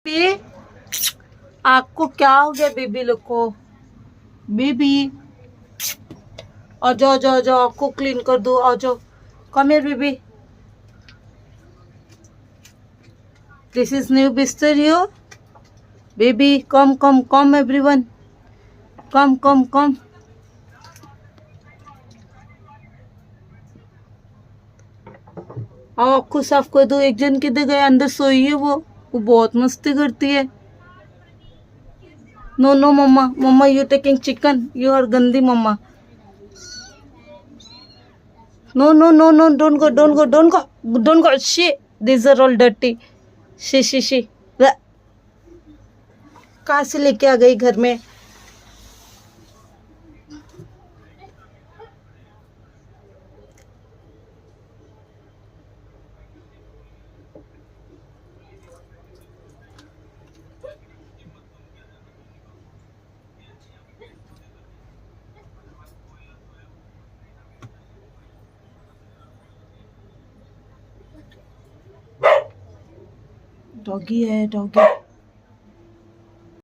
Baby आपको क्या हो गया बेबी लोग को? बेबी आ जाओ जाओ जाओ, आपको क्लीन कर दो, आ जाओ। Come here baby, this is new बिस्तर here baby, come come come everyone, come come come. आओ आपको साफ कर दो। एक जन किधर गए? अंदर सोई है वो बहुत मस्ती करती है। No no mamma, mamma you taking chicken, you are गंदी mamma. No no no no, don't go don't go don't go don't go, she this are all dirty, she. कहाँ से लेके आ गई घर में? डॉगी है डॉगी।